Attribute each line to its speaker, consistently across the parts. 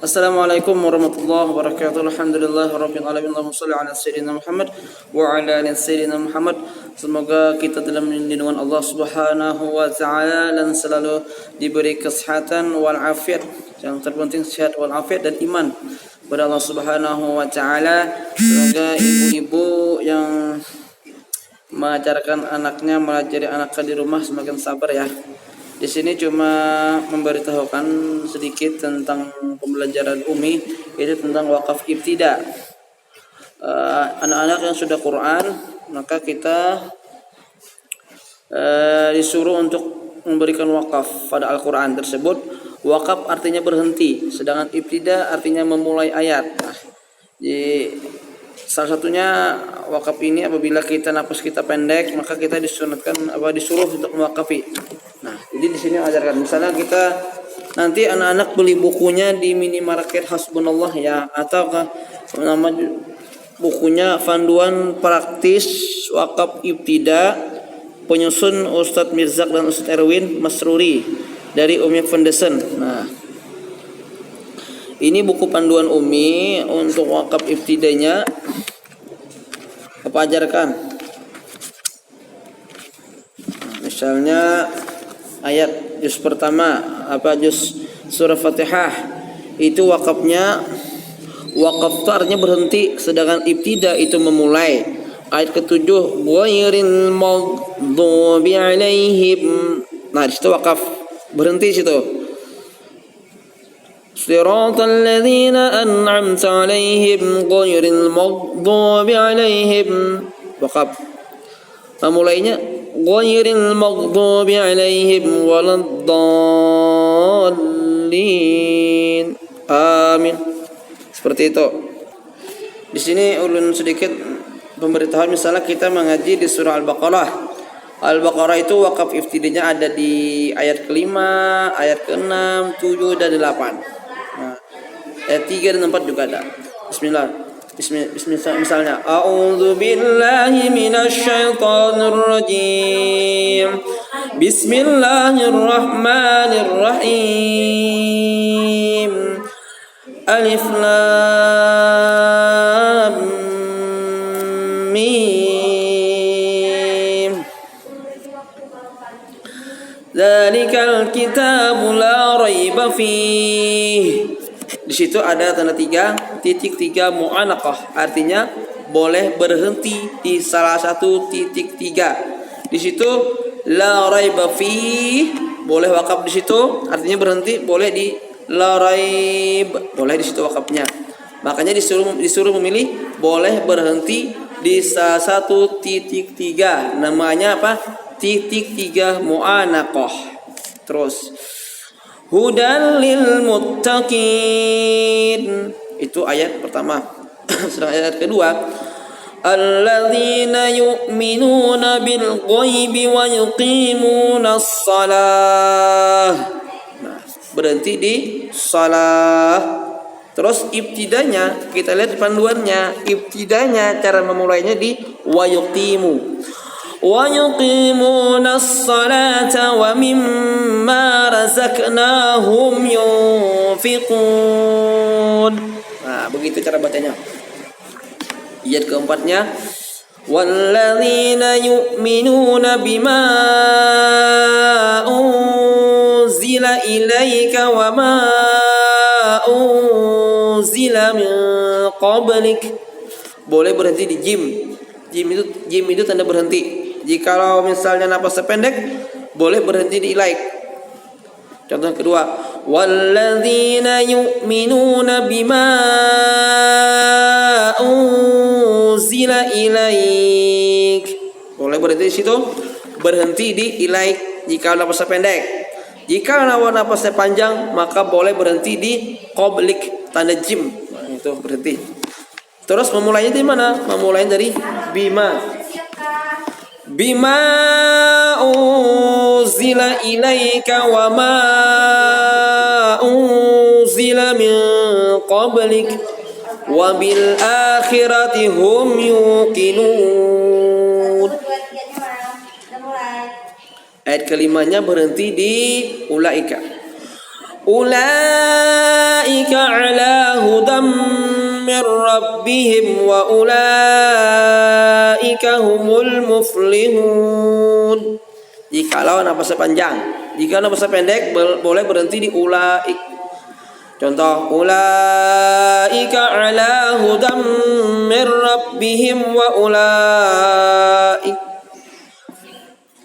Speaker 1: Assalamualaikum warahmatullahi wabarakatuh. Alhamdulillahirabbil alamin. Allahumma shalli ala sayyidina Muhammad wa ala ali sayyidina Muhammad. Semoga kita dalam lindungan Allah Subhanahu wa taala dan selalu diberi kesehatan wal afiat. Yang terpenting sehat wal afiat dan iman kepada Allah Subhanahu wa taala. Semoga ibu-ibu yang mengajarkan anaknya, melajari anaknya di rumah semakin sabar ya. Di sini cuma memberitahukan sedikit tentang pembelajaran Umi, yaitu tentang wakaf ibtida. Anak-anak yang sudah Quran, maka kita disuruh untuk memberikan wakaf pada Al-Quran tersebut. Wakaf artinya berhenti, sedangkan ibtida artinya memulai ayat. Salah satunya wakaf ini apabila napas kita pendek, maka kita disuruh untuk mewakafi. Nah, jadi di sini ajarkan. Misalnya kita nanti anak-anak beli bukunya di minimarket Hasbunallah ya, atau nama bukunya Panduan Praktis Wakaf Ibtida penyusun Ustadz Mirzak dan Ustadz Erwin Masruri dari Umi Foundation. Nah, ini buku panduan Umi untuk wakaf ibtidanya. Apa ajarkan? Misalnya ayat juz pertama, juz surah Fatihah itu wakafnya, wakaf itu artinya berhenti, sedangkan ibtida itu memulai. Ayat ketujuh, ghairil maghdubi alaihim. Nah, di situ wakaf berhenti situ. Siratal ladzina an'amta alaihim ghairil maghdubi alaihim. Wakaf. Memulainya ghairil maghdubi alaihim waladdallin. Amin. Seperti itu. Di sini ulun sedikit pemberitahuan, misalnya kita mengaji di surah Al-Baqarah. Al-Baqarah itu wakaf ibtidanya ada di ayat kelima, ayat ke-6, 7 dan 8. Nah, ayat 3 dan 4 juga ada. Bismillah. Misalnya a'udzu billahi minasy syaithanir rajim. Bismillahirrahmanirrahim. Alif lam mim. Dzalikal kitabu la raiba fihi. Di situ ada tanda 3.3 mu'anaqah, artinya boleh berhenti di salah satu titik 3. Di situ la raiba fi, boleh wakaf di situ, artinya berhenti, boleh di la raib, boleh di situ wakafnya. Makanya disuruh memilih boleh berhenti di salah satu titik 3. Namanya apa? Titik 3 mu'anaqah. Terus hudan lil muttaqin, itu ayat pertama. Sedang ayat kedua, alladzina yu'minuna bil ghaibi wa yuqimunas shalah. Nah, berhenti di shalah. Terus ibtidanya kita lihat di panduannya. Ibtidanya cara memulainya di wa yuqimu. Wa yuqimunas salata wa mimma razaqnahum yunfiqun. Nah, begitu cara bacanya. Ayat keempatnya, walladzina yu'minuna bima unzila ilaika wa ma unzila min qablik. Boleh berhenti di jim. Jim itu tanda berhenti. Jikalau misalnya napasnya pendek, boleh berhenti di ilaik. Contoh kedua, walladzina yu'minuna bima unzila ilaik. Boleh berhenti di situ, berhenti di ilaik jika napasnya pendek. Jika napasnya panjang, maka boleh berhenti di qablik, tanda jim. Nah, itu berhenti. Terus memulainya di mana? Memulainya dari bima. Bima unzila ilaika wa ma unzila min qablik wa bil akhirati hum yuqinun. Ayat kelimanya berhenti di ulaika. ulaika ala hudam min rabbihim wa ulaika humul muflihun. Jikalau nafas panjang, jika nafas pendek boleh berhenti di ulaik. Contoh, ulaika ala hudam min rabbihim wa ulaik.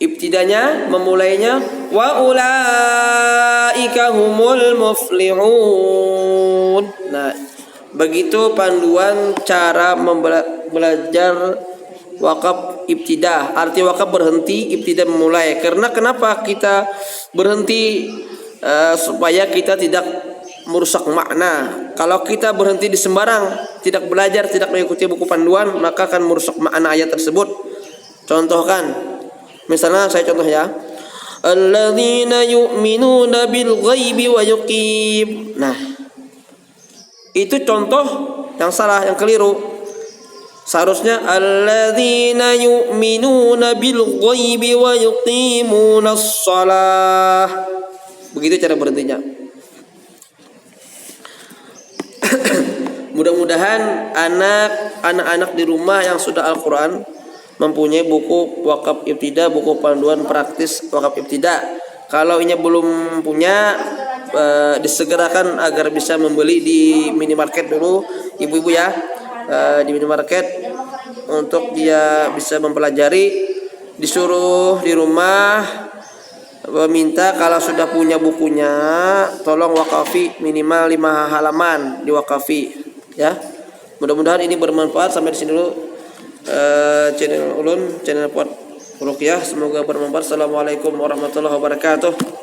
Speaker 1: Ibtidanya, memulainya wa ulaika humul muflihun. Nah, begitu panduan cara belajar wakaf ibtidah. Arti wakaf berhenti, ibtidah memulai. Karena kenapa kita berhenti? Supaya kita tidak merusak makna. Kalau kita berhenti di sembarang, tidak belajar, tidak mengikuti buku panduan, maka akan merusak makna ayat tersebut. Contohkan, misalnya saya contoh ya, alladzina yu'minuna bil ghaibi wa yuqim. Nah, itu contoh yang salah, yang keliru. Seharusnya alladzina yu'minuna bil ghaibi wa yuqimunas shalah. Begitu cara berhentinya. Mudah-mudahan anak-anak di rumah yang sudah Al-Quran mempunyai buku wakaf ibtidah, buku panduan praktis wakaf ibtidah. Kalau ini belum punya, disegerakan agar bisa membeli di minimarket dulu, ibu-ibu ya, di minimarket, untuk dia bisa mempelajari. Disuruh di rumah, meminta kalau sudah punya bukunya, tolong wakafi minimal 5 halaman diwakafi ya. Mudah-mudahan ini bermanfaat. Sampai di sini dulu channel Ulun, channel Pot Ruqyah. Semoga bermanfaat. Assalamualaikum warahmatullahi wabarakatuh.